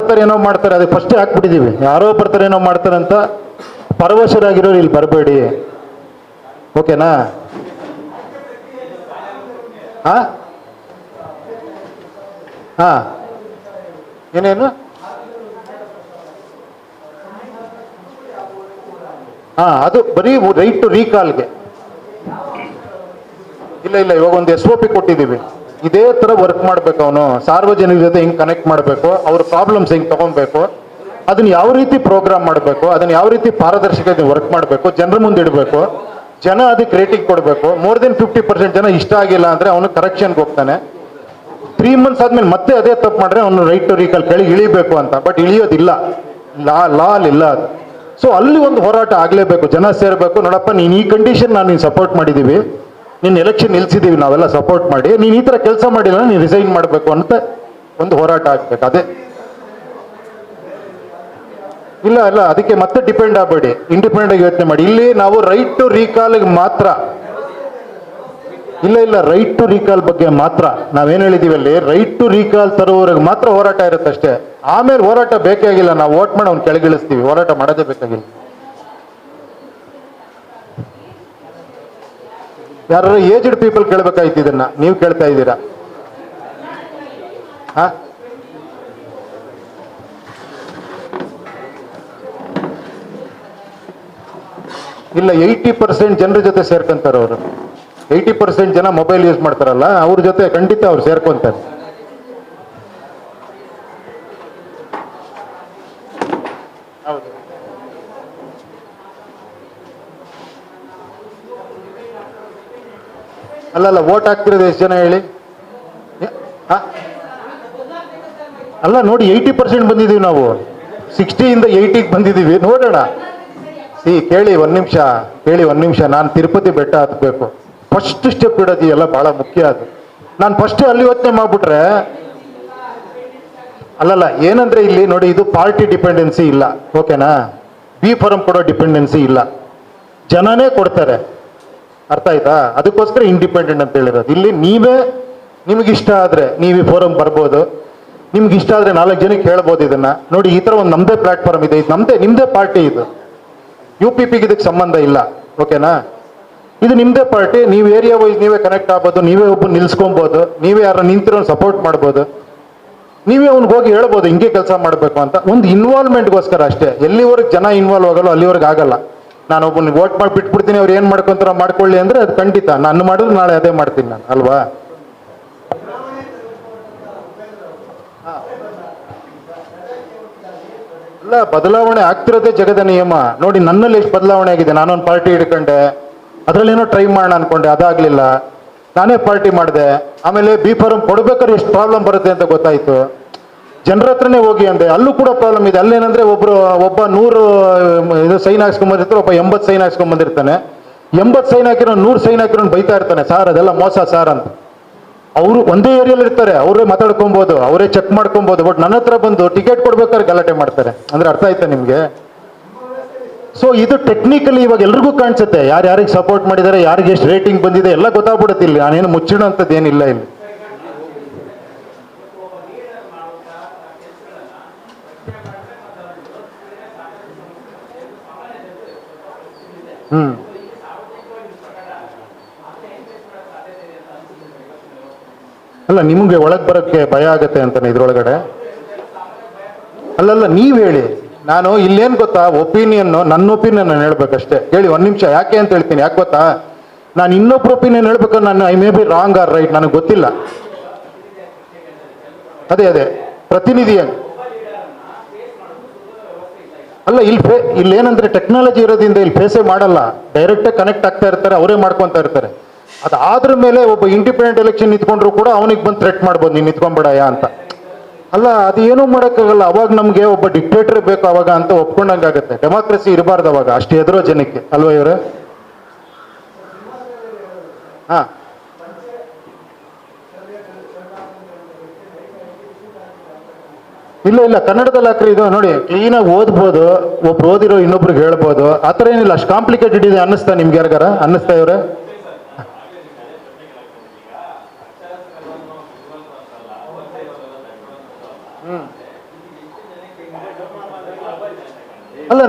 ಬರ್ತಾರೆ ಏನೋ ಮಾಡ್ತಾರೆ, ಅದಕ್ಕೆ ಫಸ್ಟೇ ಹಾಕ್ಬಿಟ್ಟಿದ್ದೀವಿ. ಯಾರೋ ಬರ್ತಾರೆ ಏನೋ ಮಾಡ್ತಾರೆ ಅಂತ ಪರವಶರಾಗಿರೋರು ಇಲ್ಲಿ ಬರಬೇಡಿ, ಓಕೆನಾ? ಹಾ ಹಾ ಏನೇನು? ಹಾ, ಅದು ಬರೀ ರೈಟ್ ಟು ರೀಕಾಲ್ಗೆ. ಇಲ್ಲ ಇಲ್ಲ, ಇವಾಗ ಒಂದು SOP ಕೊಟ್ಟಿದ್ದೀವಿ. ಇದೇ ತರ ವರ್ಕ್ ಮಾಡ್ಬೇಕು. ಅವನು ಸಾರ್ವಜನಿಕ ಜೊತೆ ಹೆಂಗ್ ಕನೆಕ್ಟ್ ಮಾಡಬೇಕು, ಅವ್ರ ಪ್ರಾಬ್ಲಮ್ಸ್ ಹೆಂಗ್ ತಗೊಬೇಕು, ಅದನ್ನ ಯಾವ ರೀತಿ ಪ್ರೋಗ್ರಾಮ್ ಮಾಡಬೇಕು, ಅದನ್ನ ಯಾವ ರೀತಿ ಪಾರದರ್ಶಕತೆ ವರ್ಕ್ ಮಾಡಬೇಕು, ಜನರ ಮುಂದೆ ಇಡಬೇಕು, ಜನ ಅದಕ್ಕೆ ರೇಟಿಂಗ್ ಕೊಡಬೇಕು. ಮೋರ್ ದೆನ್ 50% ಜನ ಇಷ್ಟ ಆಗಿಲ್ಲ ಅಂದ್ರೆ ಅವನು ಕರೆಕ್ಷನ್ಗೆ ಹೋಗ್ತಾನೆ. 3 months ಆದ್ಮೇಲೆ ಮತ್ತೆ ಅದೇ ತಪ್ಪು ಮಾಡ್ರೆ ಅವನು ರೈಟ್ ಟು ರೀಕಾಲ್ ಕೆಳಗೆ ಇಳಿಬೇಕು ಅಂತ. ಬಟ್ ಇಳಿಯೋದಿಲ್ಲ, ಲಾ ಇಲ್ಲ ಅದು. ಸೊ ಅಲ್ಲಿ ಒಂದು ಹೋರಾಟ ಆಗಲೇಬೇಕು, ಜನ ಸೇರಬೇಕು. ನೋಡಪ್ಪ, ನೀನು ಈ ಕಂಡೀಷನ್ ನಾನು ನೀನು ಸಪೋರ್ಟ್ ಮಾಡಿದ್ದೀವಿ, ನೀನು ಎಲೆಕ್ಷನ್ ನಿಲ್ಸಿದ್ದೀವಿ ನಾವೆಲ್ಲ ಸಪೋರ್ಟ್ ಮಾಡಿ, ನೀನು ಈ ಥರ ಕೆಲಸ ಮಾಡಿಲ್ಲ, ನೀನು ರಿಸೈನ್ ಮಾಡಬೇಕು ಅಂತ ಒಂದು ಹೋರಾಟ ಆಗ್ಬೇಕು. ಅದೇ ಇಲ್ಲ ಅಲ್ಲ, ಅದಕ್ಕೆ ಮತ್ತೆ ಡಿಪೆಂಡ್ ಆಗಬೇಡಿ, ಇಂಡಿಪೆಂಡೆಂಟ್ ಆಗಿ ಯೋಚನೆ ಮಾಡಿ. ಇಲ್ಲಿ ನಾವು ರೈಟ್ ಟು ರೀಕಾಲ್ಗೆ ಮಾತ್ರ, ಇಲ್ಲ ರೈಟ್ ಟು ರೀಕಾಲ್ ಬಗ್ಗೆ ಮಾತ್ರ ನಾವೇನು ಹೇಳಿದೀವಿ ಅಲ್ಲಿ, ರೈಟ್ ಟು ರೀಕಾಲ್ ತರುವವರೆಗೆ ಮಾತ್ರ ಹೋರಾಟ ಇರುತ್ತೆ ಅಷ್ಟೇ. ಆಮೇಲೆ ಹೋರಾಟ ಬೇಕಾಗಿಲ್ಲ, ನಾವು ವೋಟ್ ಮಾಡಿ ಅವ್ನು ಕೆಳಗಿಳಿಸ್ತೀವಿ, ಹೋರಾಟ ಮಾಡೋದೇ ಬೇಕಾಗಿಲ್ಲ. ಯಾರು ಏಜ್ಡ್ ಪೀಪಲ್ ಕೇಳಬೇಕಾಯ್ತು, ಇದನ್ನ ನೀವು ಕೇಳ್ತಾ ಇದ್ದೀರಾ? ಹಾ, ಇಲ್ಲ, 80% ಜನರ ಜೊತೆ ಸೇರ್ಕೊಂತಾರೆ ಅವರು. 80% ಜನ ಮೊಬೈಲ್ ಯೂಸ್ ಮಾಡ್ತಾರಲ್ಲ, ಅವ್ರ ಜೊತೆ ಖಂಡಿತ ಅವ್ರು ಸೇರ್ಕೊಂತಾರೆ. ಹೌದು. ಅಲ್ಲಲ್ಲ, ವೋಟ್ ಹಾಕ್ತಿರೋದು ಎಷ್ಟು ಜನ ಹೇಳಿ? ಅಲ್ಲ ನೋಡಿ, 80% ಬಂದಿದ್ದೀವಿ ನಾವು, 60ಇಂದ 80ಗೆ ಬಂದಿದ್ದೀವಿ. ನೋಡೋಣ. ಕೇಳಿ ಒಂದು ನಿಮಿಷ, ನಾನು ತಿರುಪತಿ ಬೆಟ್ಟ ಹತ್ಬೇಕು, ಫಸ್ಟ್ ಸ್ಟೆಪ್ ಇಡೋದು ಎಲ್ಲ ಬಹಳ ಮುಖ್ಯ. ಅದು ನಾನು ಫಸ್ಟ್ ಅಲ್ಲಿ ಯೋಚನೆ ಮಾಡ್ಬಿಟ್ರೆ, ಅಲ್ಲಲ್ಲ, ಏನಂದ್ರೆ ಇಲ್ಲಿ ನೋಡಿ, ಇದು ಪಾರ್ಟಿ ಡಿಪೆಂಡೆನ್ಸಿ ಇಲ್ಲ, ಓಕೆನಾ? ಬಿ ಫಾರಂ ಕೊಡೋ ಡಿಪೆಂಡೆನ್ಸಿ ಇಲ್ಲ, ಜನನೇ ಕೊಡ್ತಾರೆ. ಅರ್ಥ ಆಯ್ತಾ? ಅದಕ್ಕೋಸ್ಕರ ಇಂಡಿಪೆಂಡೆಂಟ್ ಅಂತ ಹೇಳಿರೋದು. ಇಲ್ಲಿ ನಿಮಗಿಷ್ಟ ಆದ್ರೆ ನೀವು ಈ ಫೋರಂ ಬರ್ಬೋದು, ನಿಮ್ಗೆ ಇಷ್ಟ ಆದ್ರೆ 4 ಜನಕ್ಕೆ ಹೇಳ್ಬೋದು ಇದನ್ನ. ನೋಡಿ, ಈ ತರ ಒಂದು ನಮ್ದೇ ಪ್ಲಾಟ್ಫಾರ್ಮ್ ಇದೆ, ಇದು ನಿಮ್ದೇ ಪಾರ್ಟಿ, ಇದು UPPಗೆ ಇದಕ್ಕೆ ಸಂಬಂಧ ಇಲ್ಲ, ಓಕೆನಾ? ಇದು ನಿಮ್ದೇ ಪಾರ್ಟಿ, ನೀವು ಏರಿಯಾ ವೈಸ್ ನೀವೇ ಕನೆಕ್ಟ್ ಆಗ್ಬೋದು, ನೀವೇ ಒಬ್ಬ ನಿಲ್ಸ್ಕೊಬೋದು, ನೀವೇ ಯಾರು ನಿಂತಿರೋ ಸಪೋರ್ಟ್ ಮಾಡ್ಬೋದು, ನೀವೇ ಅವ್ನಿಗೆ ಹೋಗಿ ಹೇಳ್ಬೋದು ಹಿಂಗೆ ಕೆಲಸ ಮಾಡಬೇಕು ಅಂತ. ಒಂದು ಇನ್ವಾಲ್ವ್ಮೆಂಟ್ಗೋಸ್ಕರ ಅಷ್ಟೇ. ಎಲ್ಲಿವರೆಗೆ ಜನ ಇನ್ವಾಲ್ವ್ ಆಗಲ್ಲ ಅಲ್ಲಿವರೆಗೆ ಆಗಲ್ಲ. ನಾನು ಒಬ್ಬನಿಗೆ ವೋಟ್ ಮಾಡಿ ಬಿಟ್ಬಿಡ್ತೀನಿ, ಅವ್ರು ಏನು ಮಾಡ್ಕೊಂತಾರ ಮಾಡ್ಕೊಳ್ಳಿ ಅಂದ್ರೆ ಅದು ಖಂಡಿತ ನಾನು ಮಾಡಿದ್ರೆ ನಾಳೆ ಅದೇ ಮಾಡ್ತೀನಿ ನಾನು, ಅಲ್ವಾ? ಅಲ್ಲ, ಬದಲಾವಣೆ ಆಗ್ತಿರೋದೇ ಜಗದ ನಿಯಮ. ನೋಡಿ, ನನ್ನಲ್ಲಿ ಎಷ್ಟು ಬದಲಾವಣೆ ಆಗಿದೆ. ನಾನೊಂದು ಪಾರ್ಟಿ ಹಿಡ್ಕೊಂಡೆ, ಅದರಲ್ಲೇನೋ ಟ್ರೈ ಮಾಡೋಣ ಅನ್ಕೊಂಡೆ, ಅದಾಗ್ಲಿಲ್ಲ, ನಾನೇ ಪಾರ್ಟಿ ಮಾಡಿದೆ. ಆಮೇಲೆ ಬಿ ಫಾರಂ ಕೊಡ್ಬೇಕಾದ್ರೆ ಎಷ್ಟು ಪ್ರಾಬ್ಲಮ್ ಬರುತ್ತೆ ಅಂತ ಗೊತ್ತಾಯ್ತು. ಜನರ ಹತ್ರನೇ ಹೋಗಿ ಅಂದೆ, ಅಲ್ಲೂ ಕೂಡ ಪ್ರಾಬ್ಲಮ್ ಇದೆ. ಅಲ್ಲೇನಂದ್ರೆ ಒಬ್ಬ 100 ಇದು ಸೈನ್ ಹಾಕ್ಸ್ಕೊಂಡ್ಬಂದಿರ್ತಾರೆ, ಒಬ್ಬ 80 ಸೈನ್ ಹಾಕ್ಸ್ಕೊಂಡ್ಬಂದಿರ್ತಾನೆ. 80 ಸೈನ್ ಹಾಕಿರೋ 100 ಸೈನ್ ಹಾಕಿರೋ ಬೈತಾ ಇರ್ತಾನೆ, ಸಾರ್ ಅದೆಲ್ಲ ಮೋಸ ಸಾರ್ ಅಂತ. ಅವರು ಒಂದೇ ಏರಿಯಲ್ಲಿ ಇರ್ತಾರೆ, ಅವರೇ ಮಾತಾಡ್ಕೊಬೋದು, ಅವರೇ ಚೆಕ್ ಮಾಡ್ಕೊಬೋದು. ಬಟ್ ನನ್ನ ಹತ್ರ ಬಂದು ಟಿಕೆಟ್ ಕೊಡ್ಬೇಕಾದ್ರೆ ಗಲಾಟೆ ಮಾಡ್ತಾರೆ. ಅಂದ್ರೆ ಅರ್ಥ ಆಯ್ತಾ ನಿಮ್ಗೆ? ಸೊ ಇದು ಟೆಕ್ನಿಕಲಿ ಇವಾಗ ಎಲ್ರಿಗೂ ಕಾಣಿಸುತ್ತೆ, ಯಾರಿಗೆ ಸಪೋರ್ಟ್ ಮಾಡಿದ್ದಾರೆ, ಯಾರಿಗೆ ಎಷ್ಟು ರೇಟಿಂಗ್ ಬಂದಿದೆ ಎಲ್ಲ ಗೊತ್ತಾಗ್ಬಿಡುತ್ತೆ. ಇಲ್ಲಿ ನಾನೇನು ಮುಚ್ಚಿಡೋ ಅಂಥದ್ದು ಏನಿಲ್ಲ ಇಲ್ಲಿ. ಅಲ್ಲ, ನಿಮಗೆ ಒಳಗೆ ಬರೋಕ್ಕೆ ಭಯ ಆಗತ್ತೆ ಅಂತಾನೆ ಇದ್ರೊಳಗಡೆ? ಅಲ್ಲಲ್ಲ, ನೀವ್ ಹೇಳಿ. ನಾನು ಇಲ್ಲೇನು ಗೊತ್ತಾ, ನನ್ನ ಒಪಿನಿಯನ್ ನಾನು ಹೇಳ್ಬೇಕಷ್ಟೇ. ಹೇಳಿ ಒಂದು ನಿಮಿಷ, ಯಾಕೆ ಅಂತ ಹೇಳ್ತೀನಿ. ಯಾಕೆ ಗೊತ್ತಾ, ನಾನು ಇನ್ನೊಬ್ರು ಒಪಿನಿಯನ್ ಹೇಳ್ಬೇಕಾದ್ರೆ ನಾನು I may be wrong or right, ನನಗೆ ಗೊತ್ತಿಲ್ಲ. ಅದೇ ಪ್ರತಿನಿಧಿ ಅಲ್ಲ, ಇಲ್ಲೇನಂದ್ರೆ ಟೆಕ್ನಾಲಜಿ ಇರೋದ್ರಿಂದ ಇಲ್ಲಿ ಫೇಸೇ ಮಾಡಲ್ಲ, ಡೈರೆಕ್ಟಾಗಿ ಕನೆಕ್ಟ್ ಆಗ್ತಾ ಇರ್ತಾರೆ, ಅವರೇ ಮಾಡ್ಕೊತಾ ಇರ್ತಾರೆ. ಅದಾದ್ರ ಮೇಲೆ ಒಬ್ಬ ಇಂಡಿಪೆಂಡೆಂಟ್ ಎಲೆಕ್ಷನ್ ನಿಂತ್ಕೊಂಡ್ರು ಕೂಡ ಅವನಿಗೆ ಬಂದು ಥ್ರೆಟ್ ಮಾಡ್ಬೋದು, ನೀನು ನಿಂತ್ಕೊಂಡ್ಬೇಡಯ್ಯ ಅಂತ. ಅಲ್ಲ, ಅದು ಏನೂ ಮಾಡೋಕ್ಕಾಗಲ್ಲ. ಅವಾಗ ನಮಗೆ ಒಬ್ಬ ಡಿಕ್ಟೇಟರ್ ಬೇಕು ಅವಾಗ ಅಂತ ಒಪ್ಕೊಂಡಂಗಾಗತ್ತೆ. ಡೆಮಾಕ್ರಸಿ ಇರಬಾರ್ದು ಅವಾಗ, ಅಷ್ಟು ಎದುರೋ ಜನಕ್ಕೆ, ಅಲ್ವಾ ಇವರೇ? ಹಾ, ಇಲ್ಲ ಕನ್ನಡದಲ್ಲಿ ಹಾಕ್ರಿ. ಇದು ನೋಡಿ, ಕ್ಲೀನಾಗಿ ಓದ್ಬೋದು, ಒಬ್ರು ಓದಿರೋ ಇನ್ನೊಬ್ರಿಗೆ ಹೇಳ್ಬೋದು. ಆ ಥರ ಏನಿಲ್ಲ. ಅಷ್ಟು ಕಾಂಪ್ಲಿಕೇಟೆಡ್ ಇದೆ ಅನ್ನಿಸ್ತಾ ನಿಮ್ಗೆ? ಯಾರಿಗಾರ ಅನ್ನಿಸ್ತಾ ಇವ್ರೆ? ಅಲ್ಲ